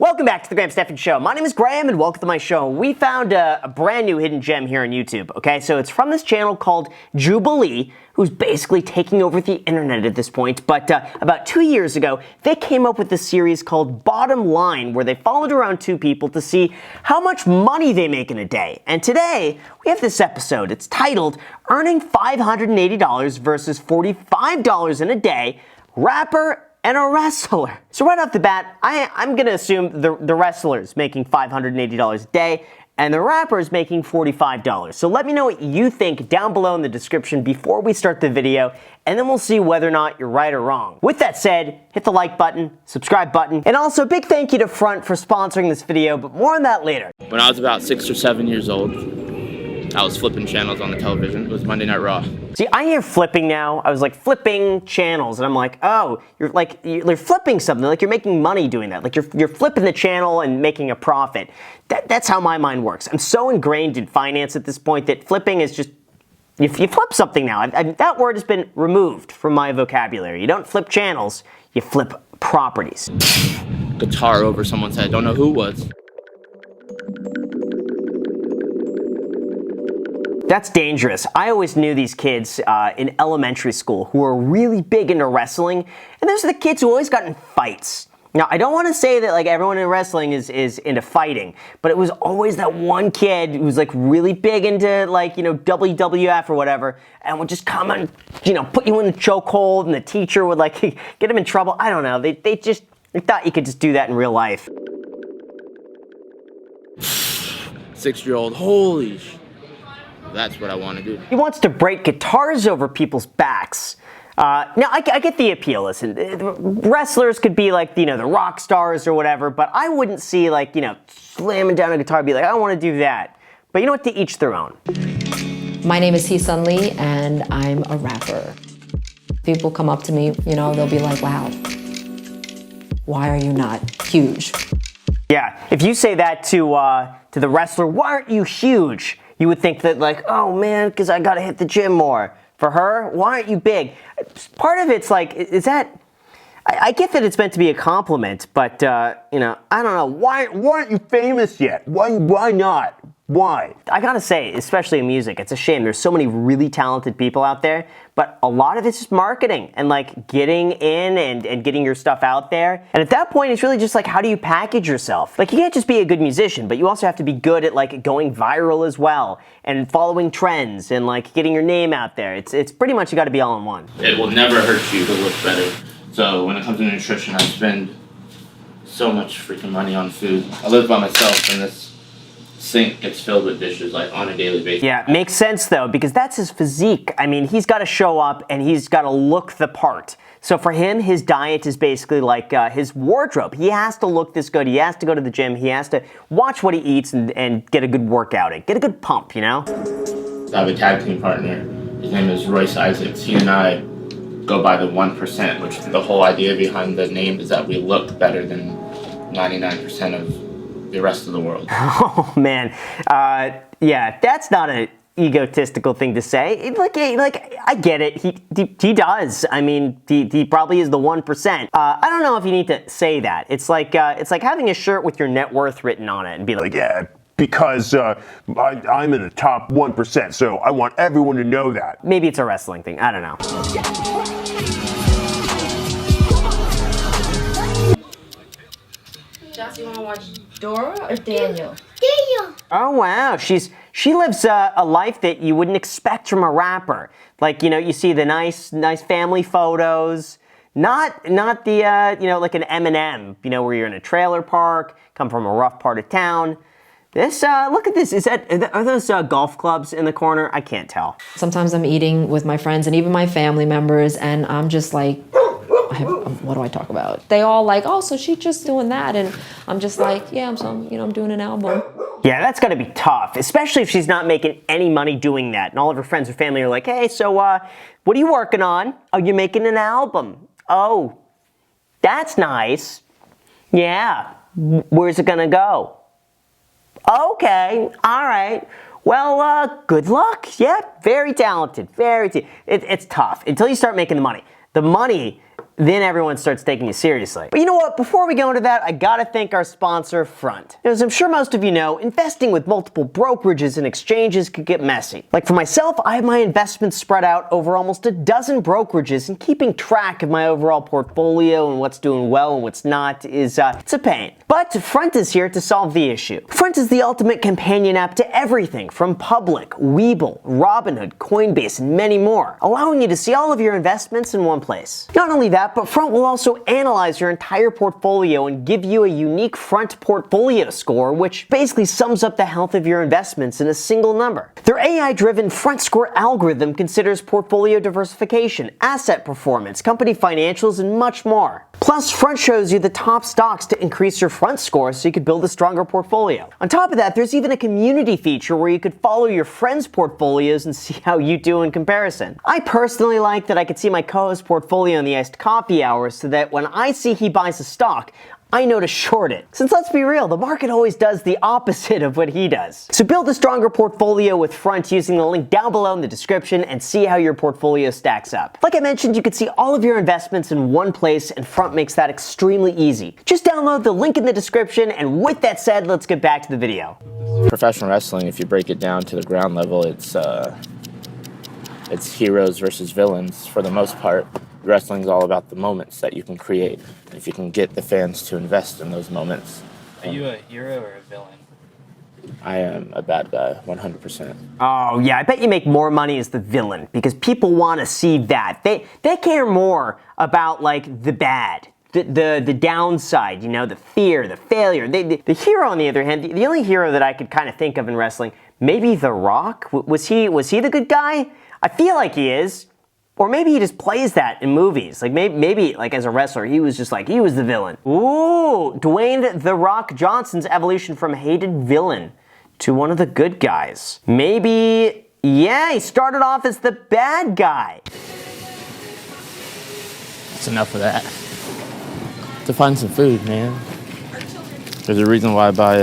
Welcome back to the Graham Stephan Show. My name is Graham and welcome to my show. We found a brand new hidden gem here on YouTube, okay? So it's from this channel called Jubilee, who's basically taking over the internet at this point. But about 2 years ago, they came up with this series called Bottom Line, where they followed around two people to see how much money they make in a day. And today, we have this episode. It's titled, Earning $580 versus $45 in a Day, Rapper and a Wrestler. So right off the bat, I'm gonna assume the wrestler's making $580 a day and the rapper's making $45. So let me know what you think down below in the description before we start the video, and then we'll see whether or not you're right or wrong. With that said, hit the like button, subscribe button, and also a big thank you to Front for sponsoring this video, but more on that later. When I was about 6 or 7 years old, I was flipping channels on the television. It was Monday Night Raw. See, I hear flipping now. I was like flipping channels, and I'm like, oh, you're flipping something. Like you're making money doing that. Like you're flipping the channel and making a profit. That's how my mind works. I'm so ingrained in finance at this point that flipping is just you flip something now. That word has been removed from my vocabulary. You don't flip channels. You flip properties. Guitar over someone's head. Don't know who it was. That's dangerous. I always knew these kids in elementary school who were really big into wrestling, and those are the kids who always got in fights. Now, I don't want to say that like everyone in wrestling is into fighting, but it was always that one kid who was like really big into like, you know, WWF or whatever, and would just come and, you know, put you in a chokehold, and the teacher would like get him in trouble. I don't know. They thought you could just do that in real life. 6-year-old, holy sh... That's what I want to do. He wants to break guitars over people's backs. Now, I get the appeal. Listen, wrestlers could be like, you know, the rock stars or whatever, but I wouldn't see like, you know, slamming down a guitar and be like, I want to do that. But you know what? To each their own. My name is Hee-Sun Lee, and I'm a rapper. People come up to me, you know, they'll be like, wow, why are you not huge? Yeah, if you say that to the wrestler, why aren't you huge? You would think that like, oh man, because I gotta hit the gym more. For her, why aren't you big? Part of it's like, is that, I get that it's meant to be a compliment, but you know, I don't know, why aren't you famous yet? Why not? Why? I gotta say, especially in music, it's a shame. There's so many really talented people out there, but a lot of it's just marketing and like getting in and getting your stuff out there. And at that point, it's really just like, how do you package yourself? Like, you can't just be a good musician, but you also have to be good at like going viral as well and following trends and like getting your name out there. It's pretty much, you gotta be all in one. It will never hurt you to look better. So when it comes to nutrition, I spend so much freaking money on food. I live by myself, and this sink gets filled with dishes like on a daily basis. Yeah, makes sense though, because that's his physique. I mean, he's got to show up and he's got to look the part. So for him, his diet is basically like his wardrobe. He has to look this good. He has to go to the gym. He has to watch what he eats and get a good workout in. Get a good pump, you know? I have a tag team partner. His name is Royce Isaacs. He and I go by the 1%, which the whole idea behind the name is that we look better than 99% of the rest of the world. Oh man, yeah, that's not an egotistical thing to say. Like I get it. He does. I mean, he probably is the 1%. I don't know if you need to say that. It's like having a shirt with your net worth written on it and be like, yeah, because I'm in the top 1%, so I want everyone to know that. Maybe it's a wrestling thing. I don't know. Josh, you want to watch Dora or Daniel? Daniel. Oh wow, she lives a life that you wouldn't expect from a rapper. Like, you know, you see the nice family photos, not the you know, like an Eminem, you know, where you're in a trailer park, come from a rough part of town. This look at this. Are those golf clubs in the corner? I can't tell. Sometimes I'm eating with my friends and even my family members, and I'm just like, what do I talk about? They all like, oh, so she's just doing that, and I'm just like, yeah, I'm doing an album. Yeah, that's gotta be tough, especially if she's not making any money doing that, and all of her friends or family are like, hey, so what are you working on? Oh, you're making an album. Oh, that's nice. Yeah, where's it gonna go? Okay, all right. Well, good luck. Yeah, very talented. It's tough until you start making the money. The money then everyone starts taking you seriously. But you know what? Before we go into that, I gotta thank our sponsor, Front. As I'm sure most of you know, investing with multiple brokerages and exchanges could get messy. Like for myself, I have my investments spread out over almost a dozen brokerages, and keeping track of my overall portfolio and what's doing well and what's not is, it's a pain. But Front is here to solve the issue. Front is the ultimate companion app to everything from Public, Webull, Robinhood, Coinbase, and many more, allowing you to see all of your investments in one place. Not only that, but Front will also analyze your entire portfolio and give you a unique Front portfolio score, which basically sums up the health of your investments in a single number. Their AI-driven Front Score algorithm considers portfolio diversification, asset performance, company financials, and much more. Plus, Front shows you the top stocks to increase your Front score so you could build a stronger portfolio. On top of that, there's even a community feature where you could follow your friends' portfolios and see how you do in comparison. I personally like that I could see my co-host's portfolio in the iced coffee hours so that when I see he buys a stock, I know to short it. Since let's be real, the market always does the opposite of what he does. So build a stronger portfolio with Front using the link down below in the description and see how your portfolio stacks up. Like I mentioned, you can see all of your investments in one place, and Front makes that extremely easy. Just download the link in the description, and with that said, let's get back to the video. Professional wrestling, if you break it down to the ground level, it's heroes versus villains for the most part. Wrestling is all about the moments that you can create. If you can get the fans to invest in those moments. Are you a hero or a villain? I am a bad guy, 100%. Oh yeah, I bet you make more money as the villain because people want to see that. They care more about like the bad. The downside, you know, the fear, the failure. The hero, on the other hand, the only hero that I could kind of think of in wrestling, maybe The Rock. Was he the good guy? I feel like he is. Or maybe he just plays that in movies. Like maybe like as a wrestler, he was the villain. Ooh, Dwayne The Rock Johnson's evolution from hated villain to one of the good guys. Maybe, yeah, he started off as the bad guy. That's enough of that. To find some food, man. There's a reason why I buy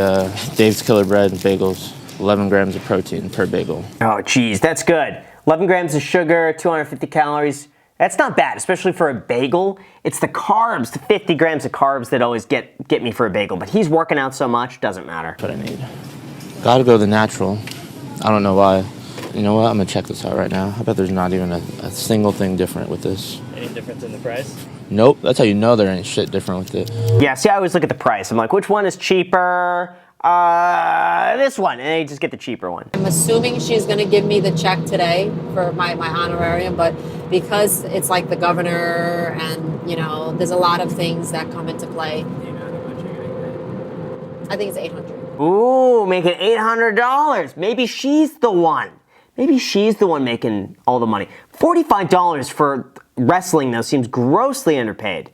Dave's Killer Bread and bagels. 11 grams of protein per bagel. Oh, geez, that's good. 11 grams of sugar, 250 calories. That's not bad, especially for a bagel. It's the carbs, the 50 grams of carbs that always get me for a bagel. But he's working out so much, doesn't matter. That's what I need. Gotta go the natural. I don't know why. You know what? I'm gonna check this out right now. I bet there's not even a single thing different with this. Any difference in the price? Nope. That's how you know there ain't shit different with it. Yeah, see, I always look at the price. I'm like, which one is cheaper? This one, and you just get the cheaper one. I'm assuming she's going to give me the check today for my honorarium, but because it's like the governor and, you know, there's a lot of things that come into play. Do you know how much you're getting paid? I think it's 800. Ooh, making $800. Maybe she's the one. Maybe she's the one making all the money. $45 for wrestling, though, seems grossly underpaid.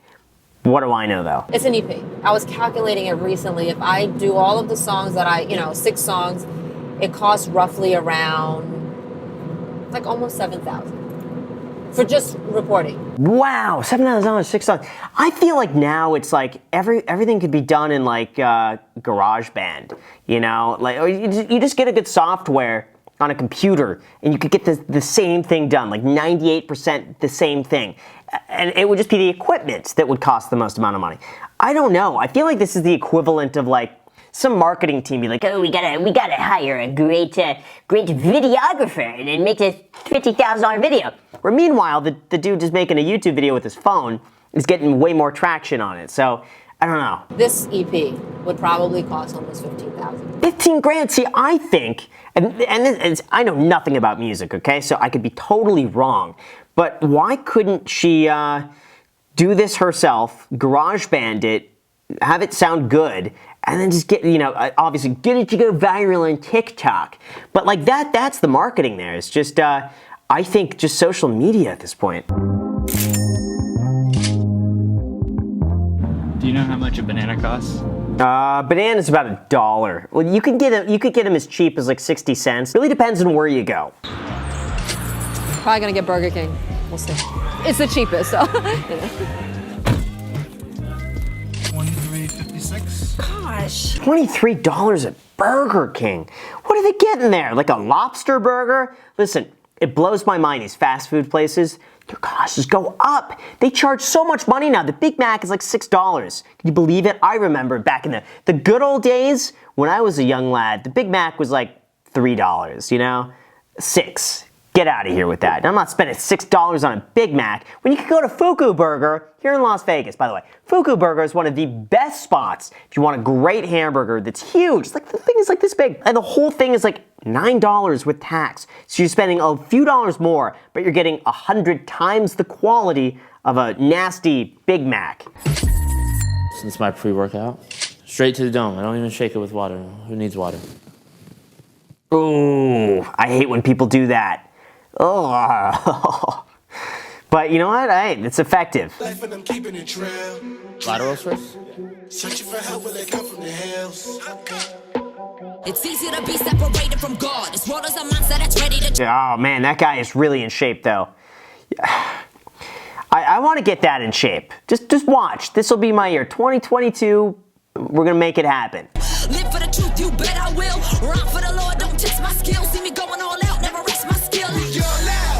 What do I know, though? It's an EP. I was calculating it recently. If I do all of the songs that 6 songs, it costs roughly around, like almost $7,000 for just recording. Wow, $7,000, 6 songs. I feel like now it's like everything could be done in like GarageBand, you know? Like, or you just get a good software on a computer and you could get the same thing done, like 98% the same thing. And it would just be the equipment that would cost the most amount of money. I don't know. I feel like this is the equivalent of like some marketing team be like, oh, we gotta hire a great videographer and it makes a $50,000 video. Where meanwhile, the dude just making a YouTube video with his phone is getting way more traction on it. So I don't know. This EP would probably cost almost $15,000. 15 grand. See, I think, and I know nothing about music, okay? So I could be totally wrong. But why couldn't she do this herself, GarageBand it, have it sound good, and then just get, you know, obviously get it to go viral on TikTok. But like that's the marketing there. It's just, I think, just social media at this point. Do you know how much a banana costs? Banana's about $1. Well, you could get them as cheap as like 60 cents. Really depends on where you go. Probably gonna get Burger King. We'll see. It's the cheapest, so. You know. $23.56. Gosh. $23 at Burger King. What are they getting there? Like a lobster burger? Listen, It blows my mind, these fast food places, their costs go up. They charge so much money now. The Big Mac is like $6. Can you believe it? I remember back in the good old days when I was a young lad, the Big Mac was like $3, you know? $6. Get out of here with that. And I'm not spending $6 on a Big Mac when you can go to Fuku Burger here in Las Vegas, by the way. Fuku Burger is one of the best spots if you want a great hamburger that's huge. It's like the thing is like this big. And the whole thing is like $9 with tax. So you're spending a few dollars more, but you're getting 100 times the quality of a nasty Big Mac. Since my pre-workout, straight to the dome. I don't even shake it with water. Who needs water? Ooh, I hate when people do that. Oh. But you know what? Hey, it's effective. Lateral shifts? It's easy to be separated from God. This world is a monster that's ready to. Oh man, that guy is really in shape though. I want to get that in shape. Just watch. This will be my year. 2022, we're gonna make it happen. Live for the truth, you bet I will. Run for the Lord, don't test my skills. See me going all out, never rest my skill.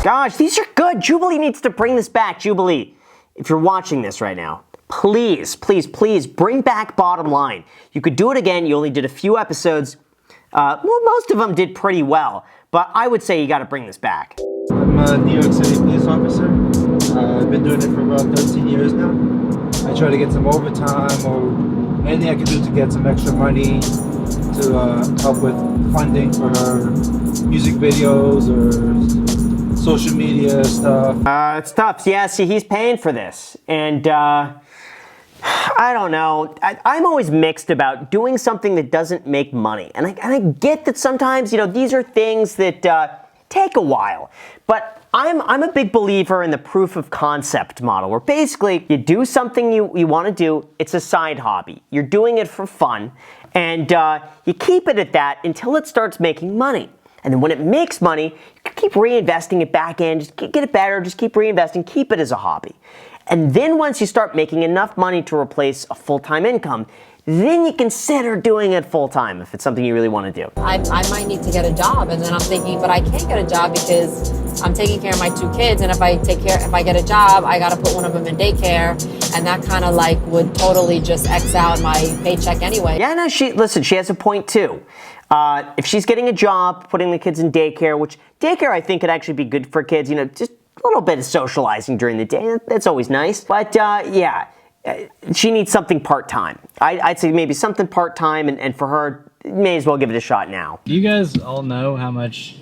Gosh, these are good. Jubilee needs to bring this back. Jubilee, if you're watching this right now, please, please, please bring back Bottom Line. You could do it again. You only did a few episodes. Well, most of them did pretty well, but I would say you got to bring this back. I'm a New York City police officer. I've been doing it for about 13 years now. I try to get some overtime or anything I can do to get some extra money to help with funding for her music videos or social media stuff. It's tough. Yeah, see, he's paying for this. And, I don't know. I'm always mixed about doing something that doesn't make money. And I get that sometimes, you know, these are things that take a while. But I'm a big believer in the proof of concept model, where basically you do something you want to do. It's a side hobby. You're doing it for fun. And you keep it at that until it starts making money. And then when it makes money, you can keep reinvesting it back in, just get it better, just keep reinvesting, keep it as a hobby. And then once you start making enough money to replace a full-time income, then you consider doing it full-time if it's something you really want to do. I might need to get a job, and then I'm thinking, but I can't get a job because I'm taking care of my 2 kids, and if I get a job, I gotta put one of them in daycare, and that kind of like would totally just X out my paycheck anyway. Yeah, no, she has a point too. If she's getting a job, putting the kids in daycare, which daycare I think could actually be good for kids, you know, just a little bit of socializing during the day, that's always nice. But yeah, she needs something part-time. I'd say maybe something part-time, and for her, may as well give it a shot now. Do you guys all know how much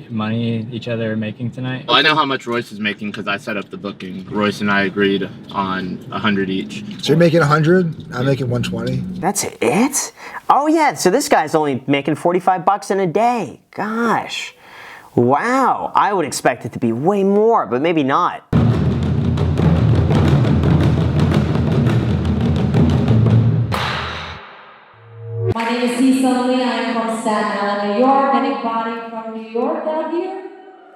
money each other are making tonight? Well, I know how much Royce is making because I set up the booking. Royce and I agreed on 100 each. So you're making 100, I'm making 120. That's it? Oh yeah, so this guy's only making $45 in a day. Gosh. Wow, I would expect it to be way more, but maybe not. My name is Cecil Lee. I'm from Staten Island, New York. Anybody from New York out here?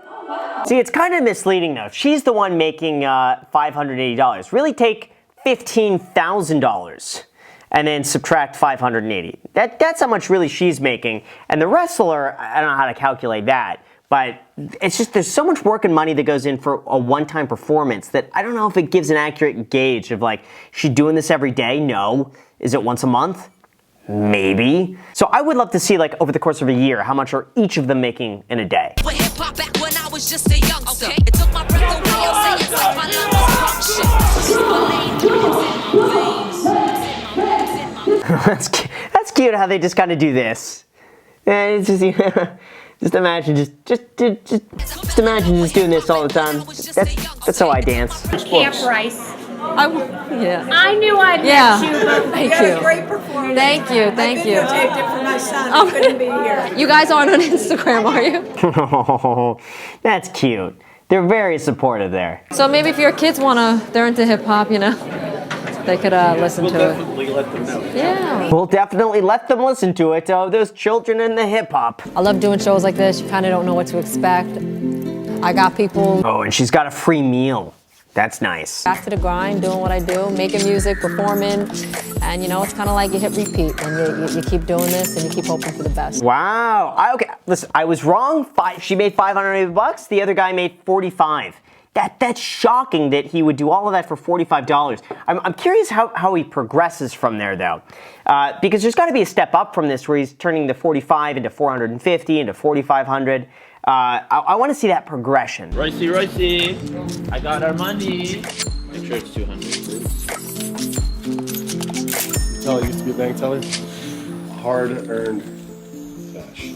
Oh, wow. See, it's kind of misleading though. She's the one making $580. Really take $15,000 and then subtract $580. That's how much really she's making. And the wrestler, I don't know how to calculate that. But it's just, there's so much work and money that goes in for a one-time performance that I don't know if it gives an accurate gauge of like, is she doing this every day? No. Is it once a month? Maybe. So I would love to see, like, over the course of a year, how much are each of them making in a day? With hip-hop back when I was just a youngster. It took my breath away, you'll say it's like my lungs function. That's cute how they just kind of do this. And it's just, just imagine just imagine just doing this all the time. That's how I dance. Camp Rice. Yeah. I knew I'd Yeah. met you, but Thank You had you. a great performance. Thank you. Thank you. I videotaped it for my son. He couldn't be here. You guys aren't on Instagram, are you? That's cute. They're very supportive there. So maybe if your kids they're into hip hop, you know, they could listen to it. We'll definitely let them know. Yeah. We'll definitely let them listen to it. Oh, those children in the hip hop. I love doing shows like this. You kind of don't know what to expect. I got people. Oh, and she's got a free meal. That's nice. Back to the grind, doing what I do, making music, performing, and you know, it's kind of like you hit repeat, and you keep doing this, and you keep hoping for the best. Wow. Okay, listen, I was wrong. She made $580. The other guy made $45. That's shocking that he would do all of that for $45. I'm curious how he progresses from there, though, because there's got to be a step up from this, where he's turning the 45 into 450 into 4,500. I want to see that progression. Roycey, I got our money. Make sure it's 200, please. Teller used to be a bank teller. Hard-earned cash.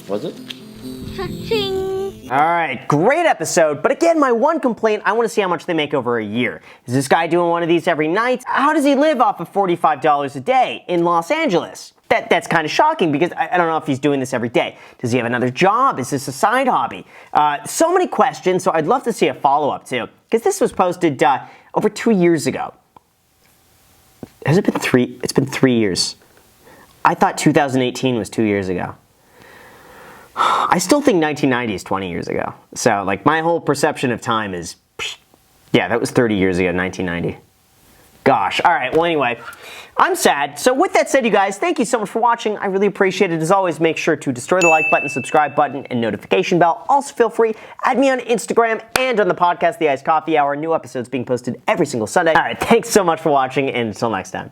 Was it? All right, great episode. But again, my one complaint, I want to see how much they make over a year. Is this guy doing one of these every night? How does he live off of $45 a day in Los Angeles? That's kind of shocking, because I don't know if he's doing this every day. Does he have another job? Is this a side hobby? So many questions, so I'd love to see a follow-up too, because this was posted over 2 years ago. Has it been 3? It's been 3 years. I thought 2018 was 2 years ago. I still think 1990 is 20 years ago. So, like, my whole perception of time is, yeah, that was 30 years ago, 1990. Gosh. All right. Well, anyway, I'm sad. So with that said, you guys, thank you so much for watching. I really appreciate it. As always, make sure to destroy the like button, subscribe button, and notification bell. Also, feel free, add me on Instagram and on the podcast, The Iced Coffee Hour. New episodes being posted every single Sunday. All right. Thanks so much for watching, and until next time.